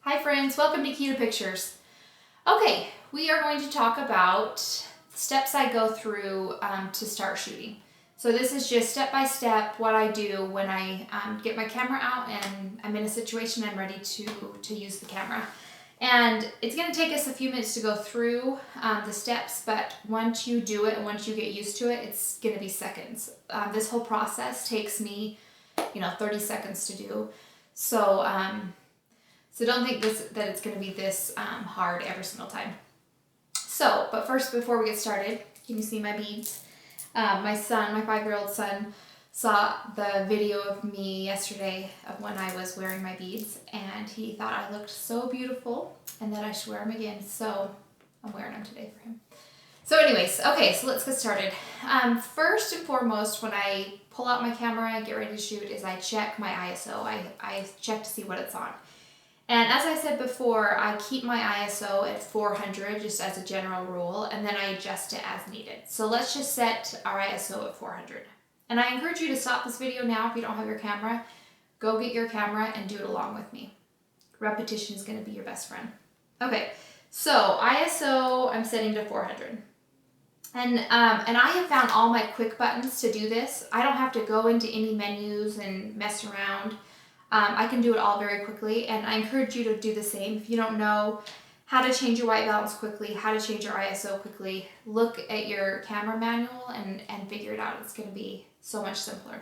Hi friends, welcome to Key to Pictures. Okay, we are going to talk about steps I go through to start shooting. So this is just step by step what I do when I get my camera out and I'm in a situation I'm ready to use the camera. And it's going to take us a few minutes to go through the steps, but once you do it and once you get used to it, it's going to be seconds. This whole process takes me, 30 seconds to do. So don't think that it's going to be this hard every single time. So, but first, before we get started, can you see my beads? My 5-year-old son, saw the video of me yesterday of when I was wearing my beads, and he thought I looked so beautiful and that I should wear them again. So I'm wearing them today for him. So anyways, okay, so let's get started. First and foremost, when I pull out my camera and get ready to shoot, is I check my ISO. I check to see what it's on. And as I said before, I keep my ISO at 400 just as a general rule, and then I adjust it as needed. So let's just set our ISO at 400. And I encourage you to stop this video now if you don't have your camera. Go get your camera and do it along with me. Repetition is going to be your best friend. Okay, so ISO I'm setting to 400. And I have found all my quick buttons to do this. I don't have to go into any menus and mess around. I can do it all very quickly, and I encourage you to do the same. If you don't know how to change your white balance quickly, how to change your ISO quickly, look at your camera manual and figure it out. It's going to be so much simpler.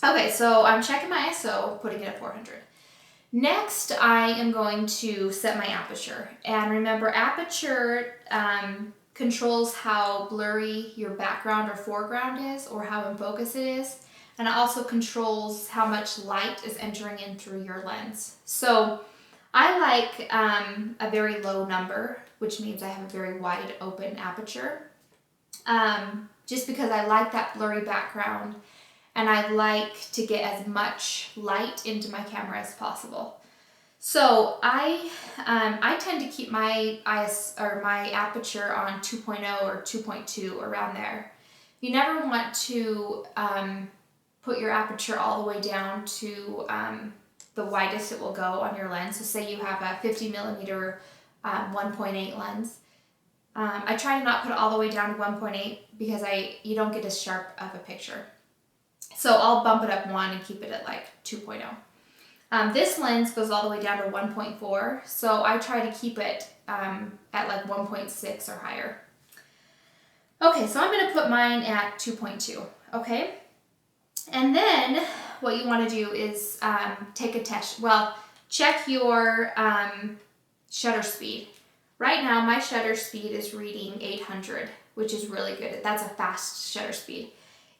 Okay, so I'm checking my ISO, putting it at 400. Next, I am going to set my aperture. And remember, aperture controls how blurry your background or foreground is, or how in focus it is. And it also controls how much light is entering in through your lens. So I like a very low number, which means I have a very wide open aperture, just because I like that blurry background and I like to get as much light into my camera as possible. So I tend to keep my aperture on 2.0 or 2.2, around there. You never want to put your aperture all the way down to the widest it will go on your lens. So say you have a 50 millimeter 1.8 lens. I try to not put it all the way down to 1.8 because you don't get as sharp of a picture. So I'll bump it up one and keep it at like 2.0. This lens goes all the way down to 1.4, so I try to keep it at like 1.6 or higher. Okay, so I'm going to put mine at 2.2, okay? And then what you want to do is take a test. Well, check your shutter speed. Right now, my shutter speed is reading 800, which is really good. That's a fast shutter speed.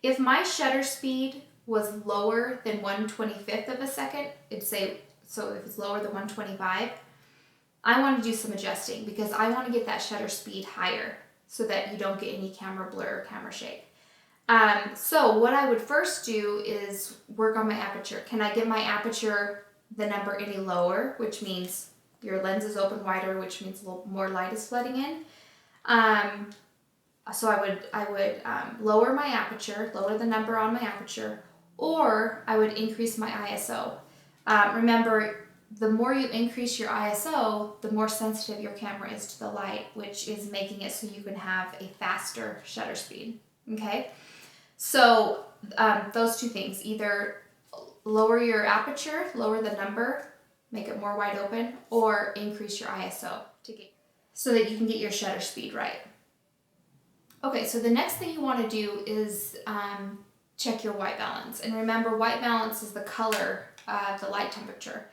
If my shutter speed was lower than 1/25th of a second, it'd say, so if it's lower than 125, I want to do some adjusting because I want to get that shutter speed higher so that you don't get any camera blur or camera shake. So what I would first do is work on my aperture. Can I get my aperture, the number, any lower, which means your lens is open wider, which means a little more light is flooding in. So I would lower my aperture, lower the number on my aperture, or I would increase my ISO. Remember, the more you increase your ISO, the more sensitive your camera is to the light, which is making it so you can have a faster shutter speed, okay? So those two things, either lower your aperture, lower the number, make it more wide open, or increase your ISO so that you can get your shutter speed right. Okay, so the next thing you want to do is check your white balance. And remember, white balance is the color of the light temperature.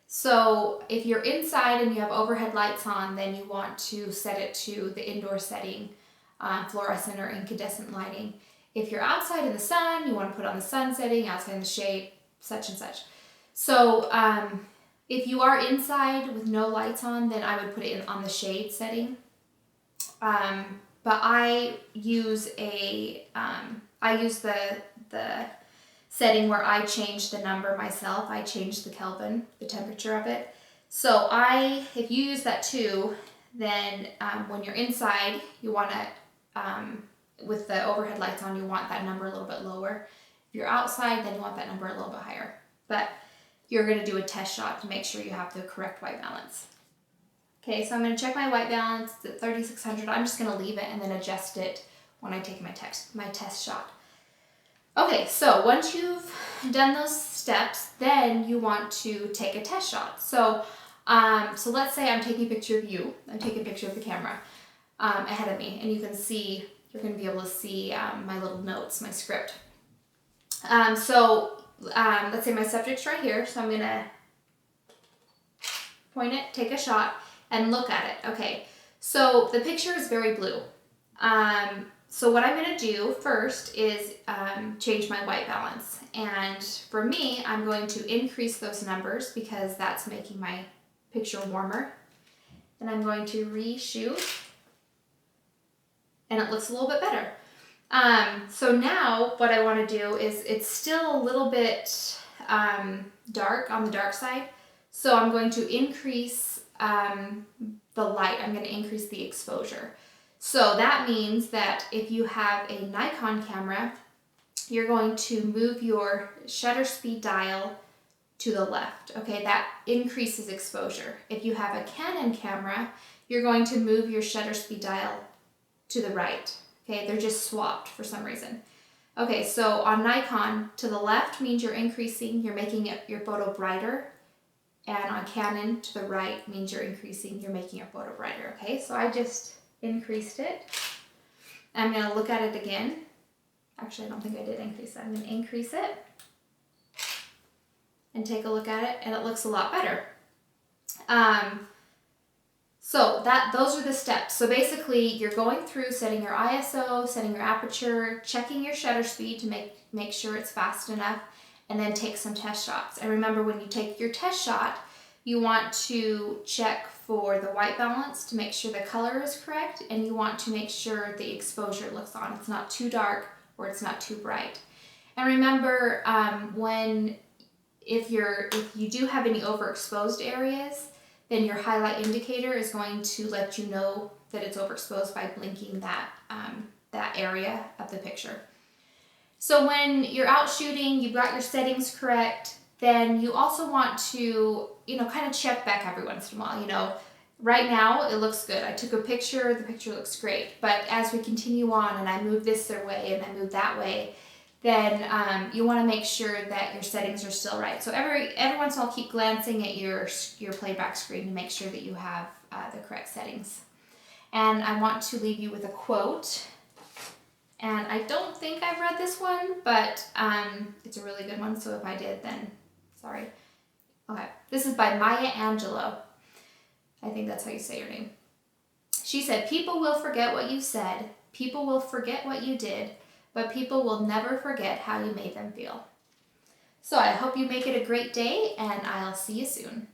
So if you're inside and you have overhead lights on, then you want to set it to the indoor setting, fluorescent or incandescent lighting. If you're outside in the sun, you want to put on the sun setting, outside in the shade, such and such. So if you are inside with no lights on, then I would put it on the shade setting. But I use the setting where I change the number myself. I change the Kelvin, the temperature of it. So if you use that too, then when you're inside, you want to, with the overhead lights on, you want that number a little bit lower. If you're outside, then you want that number a little bit higher. But you're going to do a test shot to make sure you have the correct white balance. Okay, so I'm going to check my white balance. It's at 3600. I'm just going to leave it and then adjust it when I take my test shot. Okay, so once you've done those steps, then you want to take a test shot. So let's say I'm taking a picture of you. I'm taking a picture of the camera ahead of me, and you can see, you're going to be able to see my little notes, my script. Let's say my subject's right here, so I'm going to point it, take a shot, and look at it. Okay, so the picture is very blue. So what I'm going to do first is change my white balance. And for me, I'm going to increase those numbers because that's making my picture warmer. And I'm going to reshoot. And it looks a little bit better. So now what I want to do is, it's still a little bit dark, on the dark side. So I'm going to increase the light. I'm going to increase the exposure. So that means that if you have a Nikon camera, you're going to move your shutter speed dial to the left. Okay, that increases exposure. If you have a Canon camera, you're going to move your shutter speed dial to the right. Okay, they're just swapped for some reason. Okay, so on Nikon, to the left means you're increasing, you're making your photo brighter. And on Canon, to the right means you're increasing, you're making your photo brighter. Okay, so I just increased it. I'm going to look at it again. Actually, I don't think I did increase it. I'm going to increase it and take a look at it, and it looks a lot better. So those are the steps. So basically, you're going through setting your ISO, setting your aperture, checking your shutter speed to make sure it's fast enough, and then take some test shots. And remember, when you take your test shot, you want to check for the white balance to make sure the color is correct, and you want to make sure the exposure looks on. It's not too dark or it's not too bright. And remember, if you do have any overexposed areas, then your highlight indicator is going to let you know that it's overexposed by blinking that area of the picture. So when you're out shooting, you've got your settings correct, then you also want to, kind of check back every once in a while. Right now it looks good. I took a picture, the picture looks great. But as we continue on and I move this way and I move that way, then you want to make sure that your settings are still right. So every once in a while, keep glancing at your playback screen to make sure that you have the correct settings. And I want to leave you with a quote. And I don't think I've read this one, but it's a really good one. So if I did, then sorry. Okay, this is by Maya Angelou. I think that's how you say your name. She said, "People will forget what you said. People will forget what you did. But people will never forget how you made them feel." So I hope you make it a great day, and I'll see you soon.